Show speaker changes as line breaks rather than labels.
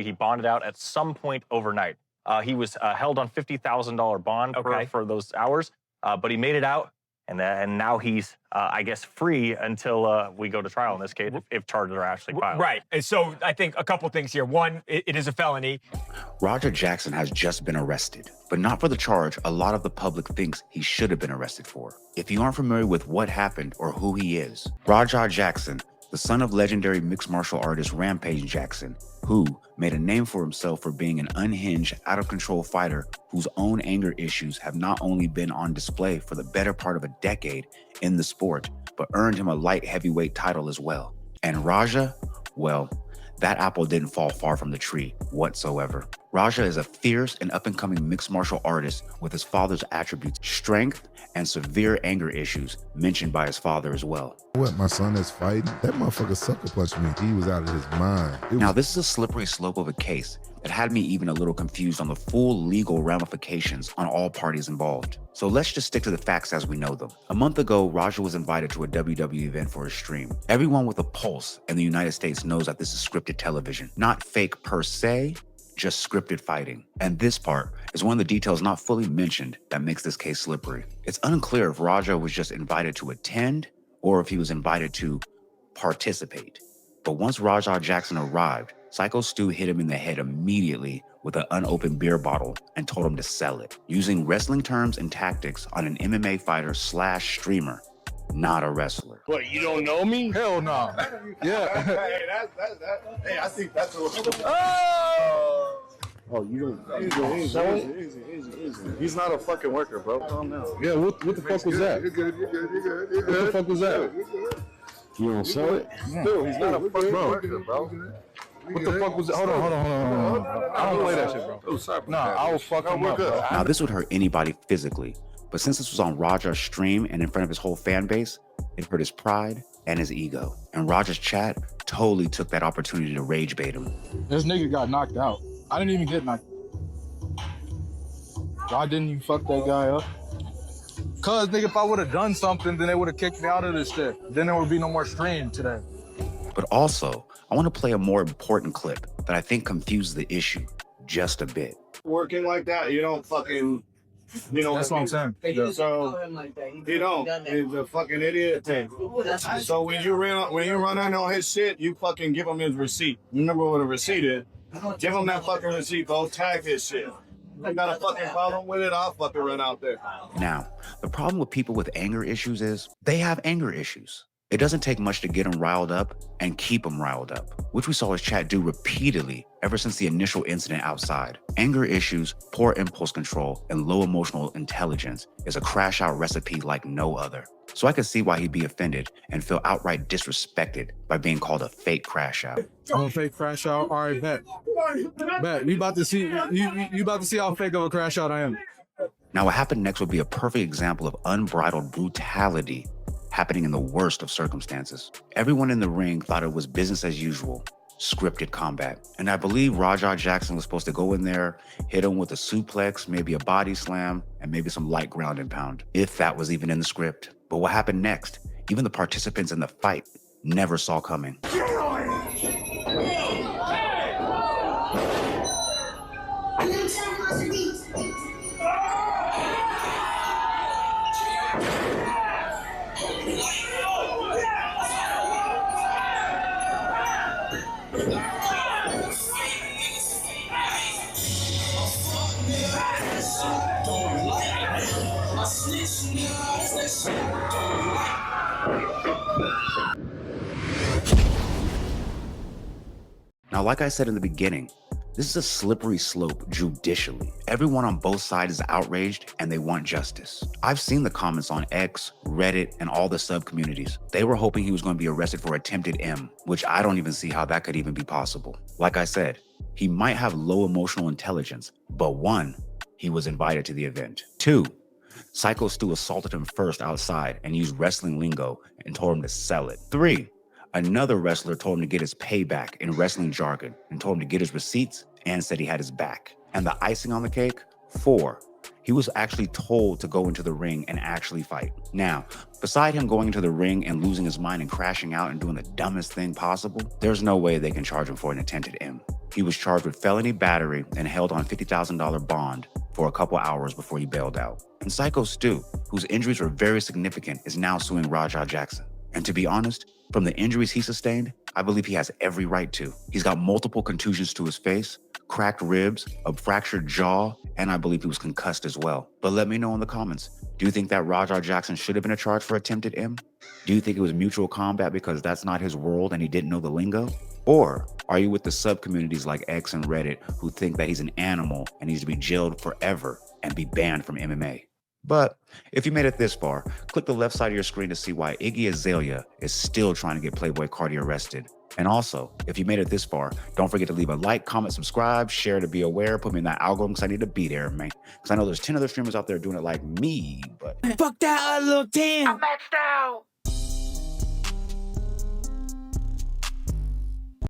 He bonded out at some point overnight. He was held on $50,000 bond for those hours, but he made it out, and now he's, I guess, free until we go to trial in this case, if charges are actually filed.
Right. And so I think a couple things here. One, it is a felony.
Roger Jackson has just been arrested, but not for the charge a lot of the public thinks he should have been arrested for. If you aren't familiar with what happened or who he is, Raja Jackson, the son of legendary mixed martial artist Rampage Jackson, who made a name for himself for being an unhinged, out-of-control fighter whose own anger issues have not only been on display for the better part of a decade in the sport, but earned him a light heavyweight title as well. And Raja, well, that apple didn't fall far from the tree whatsoever. Raja is a fierce and up-and-coming mixed martial artist with his father's attributes, strength, and severe anger issues mentioned by his father as well.
What, my son is fighting? That motherfucker sucker punched me. He was out of his mind.
Now, this is a slippery slope of a case that had me even a little confused on the full legal ramifications on all parties involved. So let's just stick to the facts as we know them. A month ago, Raja was invited to a WWE event for a stream. Everyone with a pulse in the United States knows that this is scripted television, not fake per se, just scripted fighting. And this part is one of the details not fully mentioned that makes this case slippery. It's unclear if Raja was just invited to attend or if he was invited to participate. But once Raja Jackson arrived, Psycho Stu hit him in the head immediately with an unopened beer bottle and told him to sell it, using wrestling terms and tactics on an MMA fighter / streamer, not a wrestler.
What, you don't know me?
Hell no. Yeah.
Hey, I think that's a little... Oh, you don't... Easy. He's not a fucking worker, bro. Calm down.
Yeah, what the fuck was that?
You're good.
What the fuck was that?
You don't sell it? Dude, he's not a fucking worker, bro.
What the fuck was that? Hold on. I don't play that shit, bro.
Oh, sorry.
Nah, I will fuck him up, bro.
Now, this would hurt anybody physically, but since this was on Raja's stream and in front of his whole fan base, it hurt his pride and his ego. And Raja's chat totally took that opportunity to rage bait him.
This nigga got knocked out. I didn't even get knocked out. Why didn't you fuck that guy up? Cause nigga, if I would have done something, then they would have kicked me out of this shit. Then there would be no more stream today.
But also, I want to play a more important clip that I think confuses the issue just a bit.
Working like that, you don't fucking... You know
That's what I'm saying.
So you don't. He's a fucking idiot. So when you run in on his shit, you fucking give him his receipt. Remember what a receipt is? Give him that fucking receipt, bro. Tag his shit. You got a fucking problem with it? I'll fucking run out there.
Now, the problem with people with anger issues is they have anger issues. It doesn't take much to get them riled up and keep them riled up, which we saw his chat do repeatedly ever since the initial incident outside. Anger issues, poor impulse control, and low emotional intelligence is a crash out recipe like no other. So I could see why he'd be offended and feel outright disrespected by being called a fake crash out.
I'm a fake crash out. All right, bet. You about to see you about to see how fake of a crash out I am.
Now, what happened next would be a perfect example of unbridled brutality happening in the worst of circumstances. Everyone in the ring thought it was business as usual, scripted combat. And I believe Raja Jackson was supposed to go in there, hit him with a suplex, maybe a body slam, and maybe some light ground and pound, if that was even in the script. But what happened next, even the participants in the fight never saw coming. Now, like I said in the beginning, this is a slippery slope judicially. Everyone on both sides is outraged and they want justice. I've seen the comments on X, Reddit, and all the sub-communities. They were hoping he was going to be arrested for attempted M, which I don't even see how that could even be possible. Like I said, he might have low emotional intelligence, but 1, he was invited to the event. 2, Psycho Stu assaulted him first outside and used wrestling lingo and told him to sell it. 3, another wrestler told him to get his payback in wrestling jargon and told him to get his receipts and said he had his back. And the icing on the cake, 4, he was actually told to go into the ring and actually fight. Now, beside him going into the ring and losing his mind and crashing out and doing the dumbest thing possible, there's no way they can charge him for an attempted M. He was charged with felony battery and held on $50,000 bond for a couple hours before he bailed out. And Psycho Stu, whose injuries were very significant, is now suing Rampage Jackson. And to be honest, from the injuries he sustained, I believe he has every right to. He's got multiple contusions to his face, cracked ribs, a fractured jaw, and I believe he was concussed as well. But let me know in the comments, do you think that Rampage Jackson should have been charged for attempted M? Do you think it was mutual combat because that's not his world and he didn't know the lingo? Or are you with the sub-communities like X and Reddit who think that he's an animal and needs to be jailed forever and be banned from MMA? But if you made it this far, click the left side of your screen to see why Iggy Azalea is still trying to get Playboi Carti arrested. And also, if you made it this far, don't forget to leave a like, comment, subscribe, share to be aware, put me in that algorithm because I need to be there, man. Because I know there's 10 other streamers out there doing it like me, but...
Fuck that, little 10. I'm maxed out.